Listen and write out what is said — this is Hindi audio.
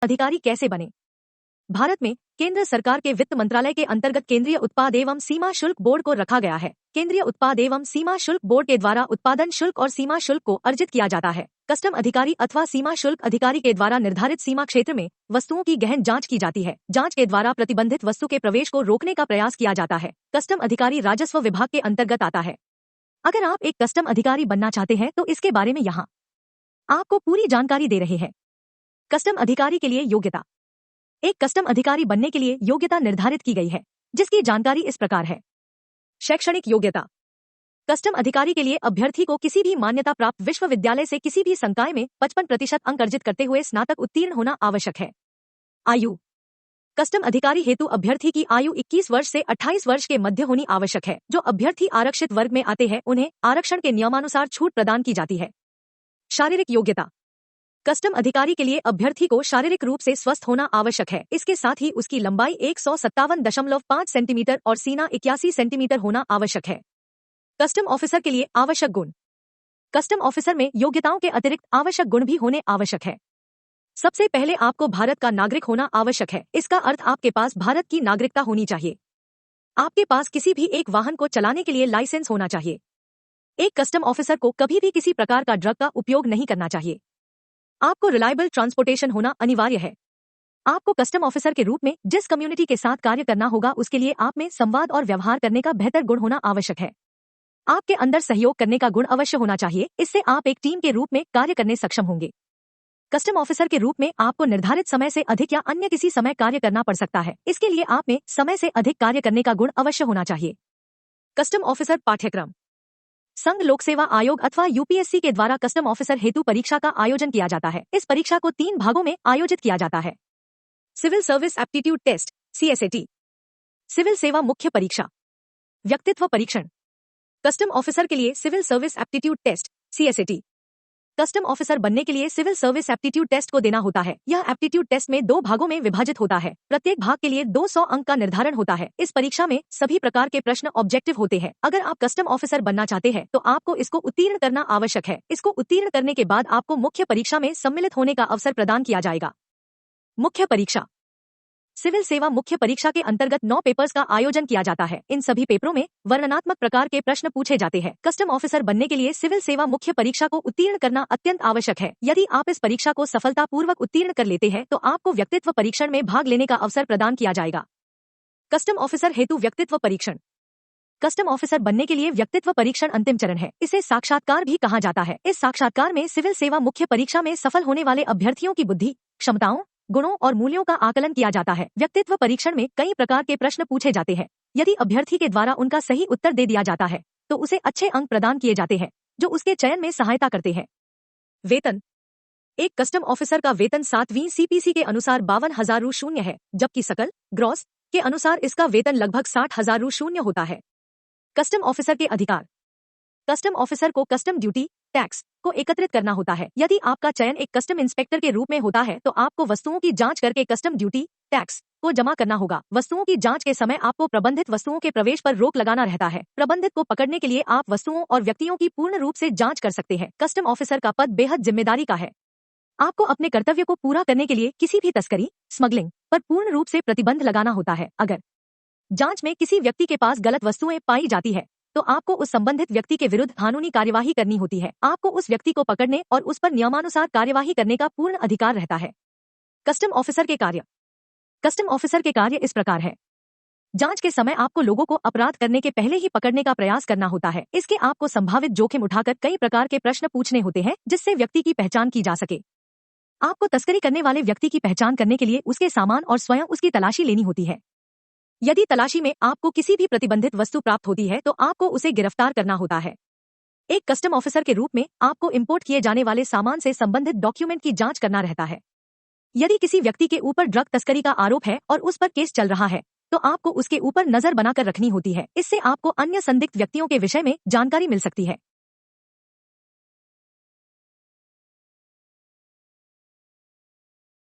अधिकारी कैसे बने? भारत में केंद्र सरकार के वित्त मंत्रालय के अंतर्गत केंद्रीय उत्पाद एवं सीमा शुल्क बोर्ड को रखा गया है। केंद्रीय उत्पाद एवं सीमा शुल्क बोर्ड के द्वारा उत्पादन शुल्क और सीमा शुल्क को अर्जित किया जाता है। कस्टम अधिकारी अथवा सीमा शुल्क अधिकारी के द्वारा निर्धारित सीमा क्षेत्र में वस्तुओं की गहन जांच की जाती है। जांच के द्वारा प्रतिबंधित वस्तु के प्रवेश को रोकने का प्रयास किया जाता है। कस्टम अधिकारी राजस्व विभाग के अंतर्गत आता है। अगर आप एक कस्टम अधिकारी बनना चाहते हैं तो इसके बारे में यहाँ आपको पूरी जानकारी दे रहे हैं। कस्टम अधिकारी के लिए योग्यता। एक कस्टम अधिकारी बनने के लिए योग्यता निर्धारित की गई है, जिसकी जानकारी इस प्रकार है। शैक्षणिक योग्यता। कस्टम अधिकारी के लिए अभ्यर्थी को किसी भी मान्यता प्राप्त विश्वविद्यालय से किसी भी संकाय में 55% अंक अर्जित करते हुए स्नातक उत्तीर्ण होना आवश्यक है। आयु। कस्टम अधिकारी हेतु अभ्यर्थी की आयु 21 वर्ष से 28 वर्ष के मध्य होनी आवश्यक है। जो अभ्यर्थी आरक्षित वर्ग में आते हैं उन्हें आरक्षण के नियमानुसार छूट प्रदान की जाती है। शारीरिक योग्यता। कस्टम अधिकारी के लिए अभ्यर्थी को शारीरिक रूप से स्वस्थ होना आवश्यक है। इसके साथ ही उसकी लंबाई 157.5 सेंटीमीटर और सीना 81 सेंटीमीटर होना आवश्यक है। कस्टम ऑफिसर के लिए आवश्यक गुण। कस्टम ऑफिसर में योग्यताओं के अतिरिक्त आवश्यक गुण भी होने आवश्यक है। सबसे पहले आपको भारत का नागरिक होना आवश्यक है। इसका अर्थ आपके पास भारत की नागरिकता होनी चाहिए। आपके पास किसी भी एक वाहन को चलाने के लिए लाइसेंस होना चाहिए। एक कस्टम ऑफिसर को कभी भी किसी प्रकार का ड्रग का उपयोग नहीं करना चाहिए। आपको रिलायबल ट्रांसपोर्टेशन होना अनिवार्य है। आपको कस्टम ऑफिसर के रूप में जिस कम्युनिटी के साथ कार्य करना होगा उसके लिए आप में संवाद और व्यवहार करने का बेहतर गुण होना आवश्यक है। आपके अंदर सहयोग करने का गुण अवश्य होना चाहिए। इससे आप एक टीम के रूप में कार्य करने सक्षम होंगे। कस्टम ऑफिसर के रूप में आपको निर्धारित समय से अधिक या अन्य किसी समय कार्य करना पड़ सकता है। इसके लिए आप में समय से अधिक कार्य करने का गुण अवश्य होना चाहिए। कस्टम ऑफिसर पाठ्यक्रम। संघ लोक सेवा आयोग अथवा यूपीएससी के द्वारा कस्टम ऑफिसर हेतु परीक्षा का आयोजन किया जाता है। इस परीक्षा को 3 भागों में आयोजित किया जाता है। Civil service aptitude test CSAT, civil सेवा मुख्य परीक्षा, व्यक्तित्व परीक्षण। कस्टम ऑफिसर के लिए civil service aptitude test CSAT। Custom officer बनने के लिए सिविल सर्विस एप्टीट्यूड टेस्ट को देना होता है। यह एप्टीट्यूड टेस्ट में 2 भागों में विभाजित होता है। प्रत्येक भाग के लिए 200 अंक का निर्धारण होता है। इस परीक्षा में सभी प्रकार के प्रश्न ऑब्जेक्टिव होते हैं। अगर आप कस्टम ऑफिसर बनना चाहते हैं तो आपको इसको उत्तीर्ण करना आवश्यक है। इसको उत्तीर्ण करने के बाद आपको मुख्य परीक्षा में सम्मिलित होने का अवसर प्रदान किया जाएगा। मुख्य परीक्षा। सिविल सेवा मुख्य परीक्षा के अंतर्गत 9 पेपर्स का आयोजन किया जाता है। इन सभी पेपरों में वर्णनात्मक प्रकार के प्रश्न पूछे जाते हैं। कस्टम ऑफिसर बनने के लिए सिविल सेवा मुख्य परीक्षा को उत्तीर्ण करना अत्यंत आवश्यक है। यदि आप इस परीक्षा को सफलतापूर्वक उत्तीर्ण कर लेते हैं तो आपको व्यक्तित्व परीक्षण में भाग लेने का अवसर प्रदान किया जाएगा। कस्टम ऑफिसर हेतु व्यक्तित्व परीक्षण। कस्टम ऑफिसर बनने के लिए व्यक्तित्व परीक्षण अंतिम चरण है। इसे साक्षात्कार भी कहा जाता है। इस साक्षात्कार में सिविल सेवा मुख्य परीक्षा में सफल होने वाले अभ्यर्थियों की बुद्धि, क्षमताओं, गुणों और मूल्यों का आकलन किया जाता है। व्यक्तित्व परीक्षण में कई प्रकार के प्रश्न पूछे जाते हैं। यदि अभ्यर्थी के द्वारा उनका सही उत्तर दे दिया जाता है तो उसे अच्छे अंक प्रदान किए जाते हैं, जो उसके चयन में सहायता करते हैं। वेतन। एक कस्टम ऑफिसर का वेतन 7वीं CPC के अनुसार 52,000 रु शून्य है, जबकि सकल ग्रॉस के अनुसार इसका वेतन लगभग 60,000 रु शून्य होता है। कस्टम ऑफिसर के अधिकार। कस्टम ऑफिसर को कस्टम ड्यूटी टैक्स को एकत्रित करना होता है। यदि आपका चयन एक कस्टम इंस्पेक्टर के रूप में होता है तो आपको वस्तुओं की जांच करके कस्टम ड्यूटी टैक्स को जमा करना होगा। वस्तुओं की जांच के समय आपको प्रबंधित वस्तुओं के प्रवेश पर रोक लगाना रहता है। प्रबंधित को पकड़ने के लिए आप वस्तुओं और व्यक्तियों की पूर्ण रूप से जांच कर सकते हैं। कस्टम ऑफिसर का पद बेहद जिम्मेदारी का है। आपको अपने कर्तव्य को पूरा करने के लिए किसी भी तस्करी, स्मगलिंग पर पूर्ण रूप से प्रतिबंध लगाना होता है। अगर जांच में किसी व्यक्ति के पास गलत वस्तुएं पाई जाती है तो आपको उस संबंधित व्यक्ति के विरुद्ध कानूनी कार्यवाही करनी होती है। आपको उस व्यक्ति को पकड़ने और उस पर नियमानुसार कार्यवाही करने का पूर्ण अधिकार रहता है। कस्टम ऑफिसर के कार्य। कस्टम ऑफिसर के कार्य इस प्रकार है। जांच के समय आपको लोगों को अपराध करने के पहले ही पकड़ने का प्रयास करना होता है। इसके आपको संभावित जोखिम उठाकर कई प्रकार के प्रश्न पूछने होते हैं जिससे व्यक्ति की पहचान की जा सके। आपको तस्करी करने वाले व्यक्ति की पहचान करने के लिए उसके सामान और स्वयं उसकी तलाशी लेनी होती है। यदि तलाशी में आपको किसी भी प्रतिबंधित वस्तु प्राप्त होती है तो आपको उसे गिरफ्तार करना होता है। एक कस्टम ऑफिसर के रूप में आपको इंपोर्ट किए जाने वाले सामान से संबंधित डॉक्यूमेंट की जांच करना रहता है। यदि किसी व्यक्ति के ऊपर ड्रग तस्करी का आरोप है और उस पर केस चल रहा है तो आपको उसके ऊपर नजर बनाकर रखनी होती है। इससे आपको अन्य संदिग्ध व्यक्तियों के विषय में जानकारी मिल सकती है।